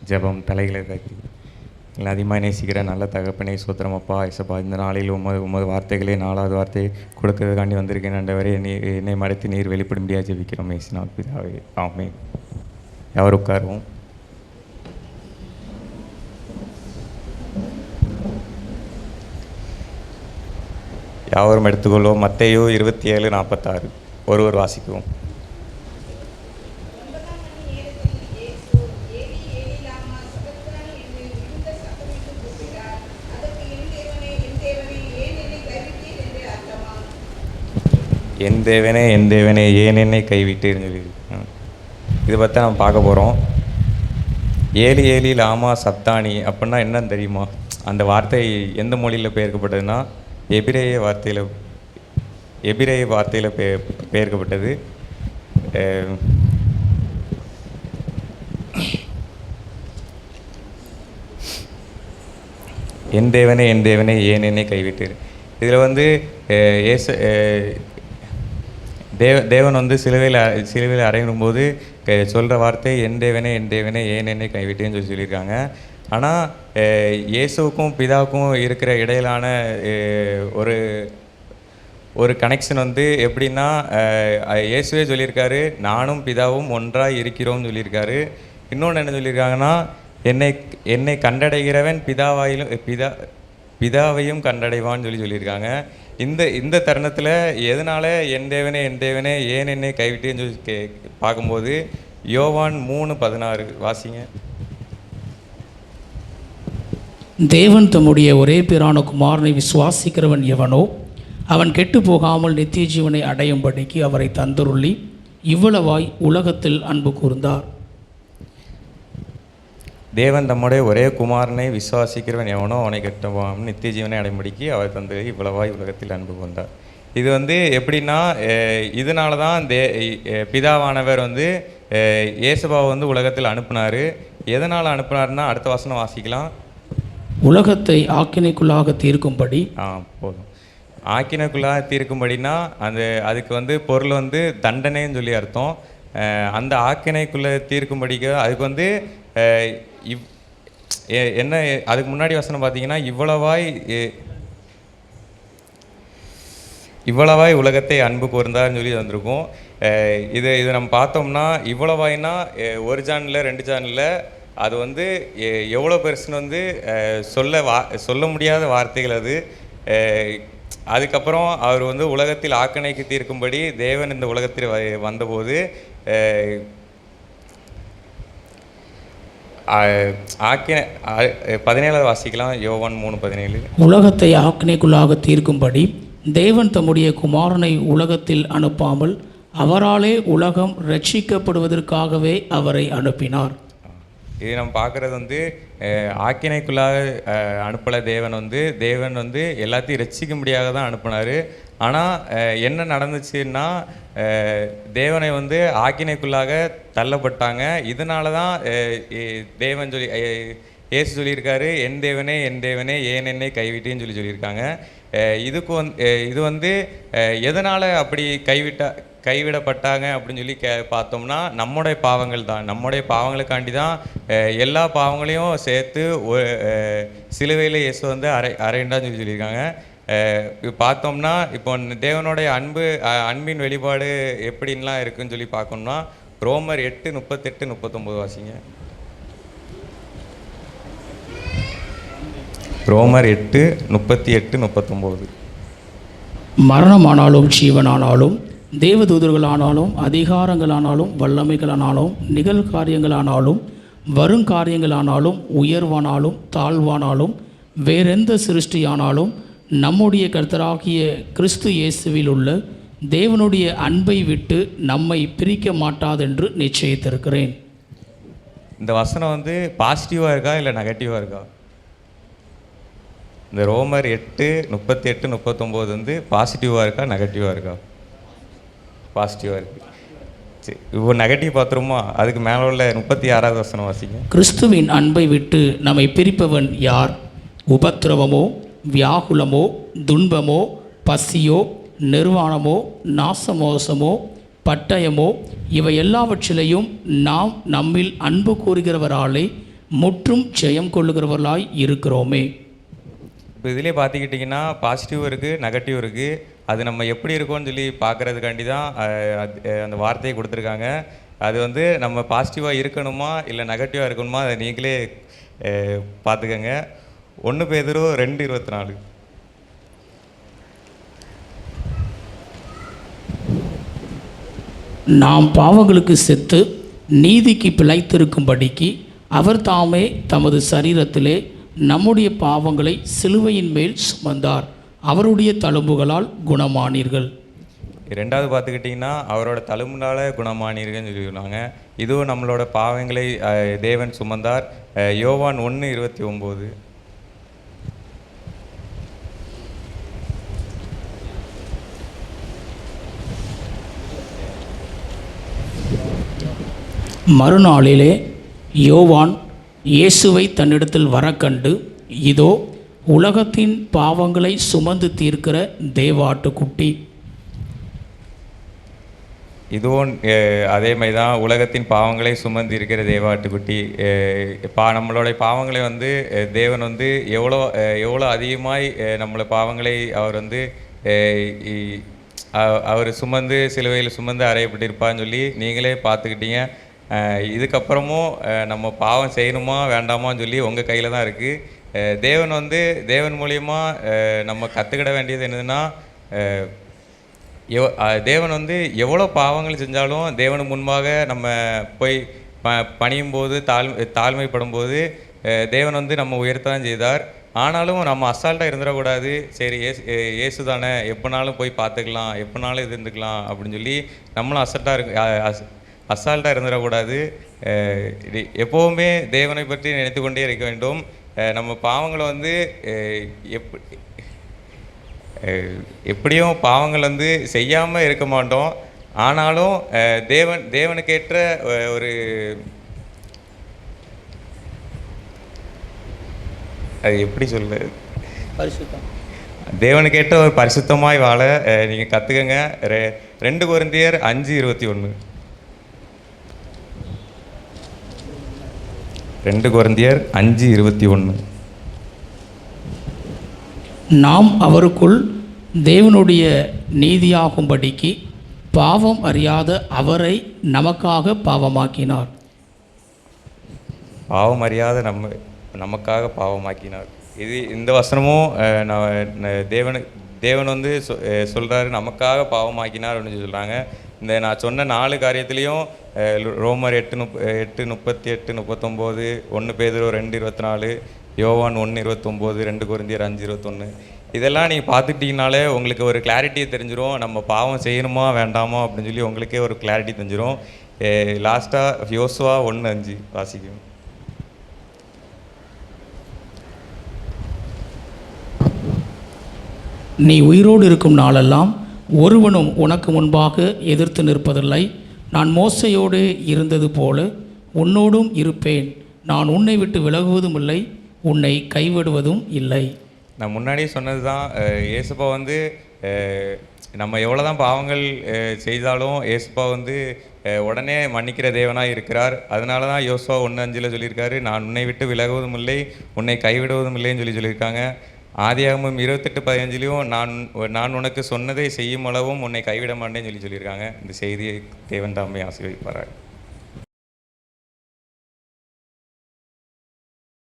ஜெபம் தலைகளை கட்டி அதிகமாக நேசிக்கிற நல்ல தகப்பனை சோத்திரம் அப்பா இசப்பா. இந்த நாளில் உமது வார்த்தைகளே 4வது வார்த்தை கொடுக்கறதுக்காண்டி வந்திருக்கேன் ஆண்டவரே. என்னை மறைத்து நீர் வெளிப்படும்படியாக ஜெபிக்கிறோம் இயேசுவின் பிதாவே, ஆமென். யார் உட்காருவோம். யாவரும் எடுத்துக்கொள்வோம். மத்தேயு 27:46 ஒருவர் வாசிக்குவோம். என் தேவனே என் தேவனே ஏன் என்னை கைவிட்டேன்னு சொல்லி இதை பற்றி நம்ம பார்க்க போகிறோம். ஏலி ஏலி லாமா சப்தானி அப்படின்னா என்னன்னு தெரியுமா? அந்த வார்த்தை எந்த மொழியில் பெயர்க்கப்பட்டதுன்னா எபிரேய வார்த்தையில் பெயர்க்கப்பட்டது. என் தேவனே ஏன் என்னை கைவிட்டேன். இதில் தேவன் சிலுவையில் அறையும்போது சொல்கிற வார்த்தை என் தேவனே ஏன் என்னை கைவிட்டேன்னு சொல்லியிருக்காங்க. ஆனால் இயேசுவுக்கும் பிதாவுக்கும் இருக்கிற இடையிலான ஒரு கனெக்ஷன் எப்படின்னா இயேசுவே சொல்லியிருக்காரு, நானும் பிதாவும் ஒன்றாக இருக்கிறோம்னு சொல்லியிருக்காரு. இன்னொன்று என்ன சொல்லியிருக்காங்கன்னா, என்னை கண்டடைகிறவன் பிதாவையும் கண்டடைவான்னு சொல்லியிருக்காங்க. இந்த தருணத்தில் எதனால் என் தேவனே ஏன் என்னை கைவிட்டேன்னு சொல்லி பார்க்கும்போது யோவான் 3:16 வாசிங்க. தேவன் தம்முடைய ஒரே பேரான குமாரனை விசுவாசிக்கிறவன் எவனோ அவன் கெட்டு போகாமல் நித்திய ஜீவனை அடையும்படிக்கு அவரை தந்தருளி இவ்வளவாய் உலகத்தில் அன்பு கூர்ந்தார். தேவன் தம்முடைய ஒரே குமாரனை விசுவாசிக்கிறவன் எவனோ அவனை கெட்டு போகாமல் நித்திய ஜீவனை அடையும்படிக்கு அவர் தந்து இவ்வளவாய் உலகத்தில் அன்பு கூர்ந்தார். இது எப்படின்னா இதனால தான் பிதாவானவர் இயேசுபாவை உலகத்தில் அனுப்புனார். எதனால் அனுப்புனாருன்னா அடுத்த வசனம் வாசிக்கலாம். உலகத்தை ஆக்கினைக்குள்ளாக தீர்க்கும்படி. போதும். ஆக்கினைக்குள்ளாக தீர்க்கும்படினா அதுக்கு பொருள் தண்டனைன்னு சொல்லி அர்த்தம். அந்த ஆக்கினைக்குள்ளே தீர்க்கும்படிக்கு அதுக்கு என்ன அதுக்கு முன்னாடி வசனம் பார்த்தீங்கன்னா இவ்வளவாய் உலகத்தை அன்பு கூர்ந்தார்னு சொல்லி வந்திருக்கும். இது நம்ம பார்த்தோம்னா இவ்வளவாய்னா ஒரு சேனலில் 2 சேனலில் அது எவ்வளோ பெருசுன்னு சொல்ல முடியாத வார்த்தைகள் அது. அதுக்கப்புறம் அவர் உலகத்தில் ஆக்கினைக்கு தீர்க்கும்படி தேவன் இந்த உலகத்தில் வந்தபோது 17 வாசிக்கலாம். யோவான் 3:17. உலகத்தை ஆக்கினைக்குள்ளாக தீர்க்கும்படி தேவன் தம்முடைய குமாரனை உலகத்தில் அனுப்பாமல் அவராலே உலகம் ரட்சிக்கப்படுவதற்காகவே அவரை அனுப்பினார். இது நம்ம பார்க்குறது ஆக்கினைக்குள்ளாக அனுப்பலை. தேவன் எல்லாத்தையும் ரட்சிக்கும்படியாக தான் அனுப்பினார். ஆனால் என்ன நடந்துச்சுன்னா தேவனை ஆக்கினைக்குள்ளாக தள்ளப்பட்டாங்க. இதனால தான் தேவன் இயேசு சொல்லியிருக்காரு, என் தேவனே ஏன் என்னை கைவிட்டேன்னு சொல்லியிருக்காங்க. இது எதனால் அப்படி கைவிடப்பட்டாங்க அப்படின்னு சொல்லி பார்த்தோம்னா நம்முடைய பாவங்கள் தான். நம்முடைய பாவங்களுக்காண்டி தான் எல்லா பாவங்களையும் சேர்த்து சிலுவையில் இயேசு அறைண்டான்னு சொல்லியிருக்காங்க. பார்த்தோம்னா இப்போ தேவனுடைய அன்பின் வெளிப்பாடு எப்படின்லாம் இருக்குன்னு சொல்லி பார்க்கணும்னா ரோமர் 8:38-39 வாசிங்க. ரோமர் 8:38-39. மரணமானாலும் ஜீவனானாலும் தேவதூதர்களானாலும் அதிகாரங்களானாலும் வல்லமைகளானாலும் நிகழ்காரியங்களானாலும் வருங்காரியங்களானாலும் உயர்வானாலும் தாழ்வானாலும் வேறெந்த சிருஷ்டியானாலும் நம்முடைய கர்த்தராகிய கிறிஸ்து இயேசுவில் உள்ள தேவனுடைய அன்பை விட்டு நம்மை பிரிக்க மாட்டாதென்று நிச்சயித்திருக்கிறேன். இந்த வசனம் பாசிட்டிவாக இருக்கா இல்லை நெகட்டிவாக இருக்கா? இந்த ரோமர் 8:38-39 பாசிட்டிவாக இருக்கா நெகட்டிவாக இருக்கா? பாசிட்டிவாக இருக்குது. சரி, இப்போ நெகட்டிவ் பார்த்துருமா? அதுக்கு மேலே உள்ள 36வது வசனம் வாசிங்க. கிறிஸ்துவின் அன்பை விட்டு நம்மை பிரிப்பவன் யார்? உபத்திரவமோ, வியாகுலமோ, துன்பமோ, பசியோ, நிர்வாணமோ, நாசமோசமோ, பட்டயமோ, இவை எல்லாவற்றிலையும் நாம் நம்மில் அன்பு கூறுகிறவராலே முற்றும் ஜெயம் கொள்ளுகிறவர்களாய் இருக்கிறோமே. இப்போ இதிலே பார்த்துக்கிட்டிங்கன்னா பாசிட்டிவ் இருக்குது, நெகட்டிவ் இருக்குது. அது நம்ம எப்படி இருக்கோம்னு சொல்லி பார்க்குறதுக்காண்டி தான் அந்த வார்த்தையை கொடுத்துருக்காங்க. அது வந்து நம்ம பாசிட்டிவாக இருக்கணுமா இல்லை நெகட்டிவாக இருக்கணுமா அதை நீங்களே பார்த்துக்கங்க. 1 பேதுரு 2:24. நாம் பாவங்களுக்கு செத்து நீதிக்கு பிழைத்திருக்கும்படிக்கு அவர் தாமே தமது சரீரத்திலே நம்முடைய பாவங்களை சிலுவையின் மேல் சுமந்தார், அவருடைய தழும்புகளால் குணமானீர்கள். 2வது பார்த்துக்கிட்டிங்கன்னா அவரோட தழும்புனால குணமானீர்கள்னு சொல்லியிருந்தாங்க. இதுவும் நம்மளோட பாவங்களை தேவன் சுமந்தார். யோவான் 1:29. மறுநாளிலே யோவான் இயேசுவை தன்னிடத்தில் வரக்கண்டு, இதோ உலகத்தின் பாவங்களை சுமந்து தீர்க்கிற தேவாட்டுக்குட்டி. இதுவும் அதே மாதிரி தான், உலகத்தின் பாவங்களை சுமந்து இருக்கிற தேவாட்டுக்குட்டி. நம்மளுடைய பாவங்களை வந்து தேவன் வந்து எவ்வளோ அதிகமாய் நம்மளை பாவங்களை அவர் வந்து அவர் சுமந்து சிலுவையில் சுமந்து அறையப்பட்டிருப்பான்னு சொல்லி நீங்களே பார்த்துக்கிட்டீங்க. இதுக்கப்புறமும் நம்ம பாவம் செய்யணுமா வேண்டாமான்னு சொல்லி உங்கள் கையில் தான் இருக்குது. தேவன் மூலியமா நம்ம கற்றுக்கிட வேண்டியது என்னதுன்னா, தேவன் வந்து எவ்வளோ பாவங்கள் செஞ்சாலும் தேவனு முன்பாக நம்ம போய் பணியும் போது தாழ்மைப்படும் போது தேவன் வந்து நம்ம உயர்த்த தான் செய்தார். ஆனாலும் நம்ம அசால்ட்டாக இருந்துடக்கூடாது. சரி, ஏசு தானே, எப்போனாலும் போய் பார்த்துக்கலாம், எப்போனாலும் இருந்துக்கலாம் அப்படின்னு சொல்லி நம்மளும் அசால்ட்டாக இருந்துடக்கூடாது. எப்போவுமே தேவனை பற்றி நினைத்து கொண்டே இருக்க வேண்டும். நம்ம பாவங்களை வந்து எப்படியும் பாவங்கள் வந்து செய்யாமல் இருக்க மாட்டோம். ஆனாலும் தேவனுக்கேற்ற ஒரு அது எப்படி சொல்ல, தேவனுக்கேற்ற ஒரு பரிசுத்தமாய் வாழ நீங்கள் கற்றுக்கங்க. 2 கொரிந்தியர் 5:21. 2 கொரிந்தியர் 5:21. நாம் அவருக்குள் தேவனுடைய நீதியாகும்படிக்கு பாவம் அறியாத அவரை நமக்காக பாவமாக்கினார். பாவம் அறியாத நமக்காக பாவமாக்கினார். இந்த வசனமும் தேவன் வந்து சொல்கிறாரு, நமக்காக பாவமாக்கினார் அப்படின்னு சொல்கிறாங்க. நான் சொன்ன 4 காரியத்துலேயும் ரோமர் 8:38-39, 1 பேதுரு 2:24, யோவான் 1:29, 2 கொரிந்தியர் 5:21, இதெல்லாம் நீங்கள் பார்த்துக்கிட்டிங்கனாலே உங்களுக்கு ஒரு கிளாரிட்டியை தெரிஞ்சிடும். நம்ம பாவம் செய்யணுமா வேண்டாமா அப்படின்னு சொல்லி உங்களுக்கே ஒரு கிளாரிட்டி தெரிஞ்சிடும். லாஸ்ட்டாக யோசுவா 1:5 வாசிக்கும். நீ உயிரோடு இருக்கும் நாளெல்லாம் ஒருவனும் உனக்கு முன்பாக எதிர்த்து நிற்பதில்லை. நான் மோசையோடு இருந்தது போல உன்னோடும் இருப்பேன். நான் உன்னை விட்டு விலகுவதும் இல்லை, உன்னை கைவிடுவதும் இல்லை. நான் முன்னாடியே சொன்னது தான், ஏசுப்பா வந்து நம்ம எவ்வளோ தான் பாவங்கள் செய்தாலும் ஏசுப்பா வந்து உடனே மன்னிக்கிற தேவனாக இருக்கிறார். அதனால தான் யோசுவா 1:5 சொல்லியிருக்காரு, நான் உன்னை விட்டு விலகுவதும் இல்லை, உன்னை கைவிடுவதும் இல்லைன்னு சொல்லியிருக்காங்க. ஆதியாகமம் 28:15 நான் உனக்கு சொன்னதை செய்யும் அளவும் உன்னை கைவிட மாட்டேன்னு சொல்லியிருக்காங்க. இந்த செய்தியை தேவன் தாமே ஆசீர்வதிப்பாராக.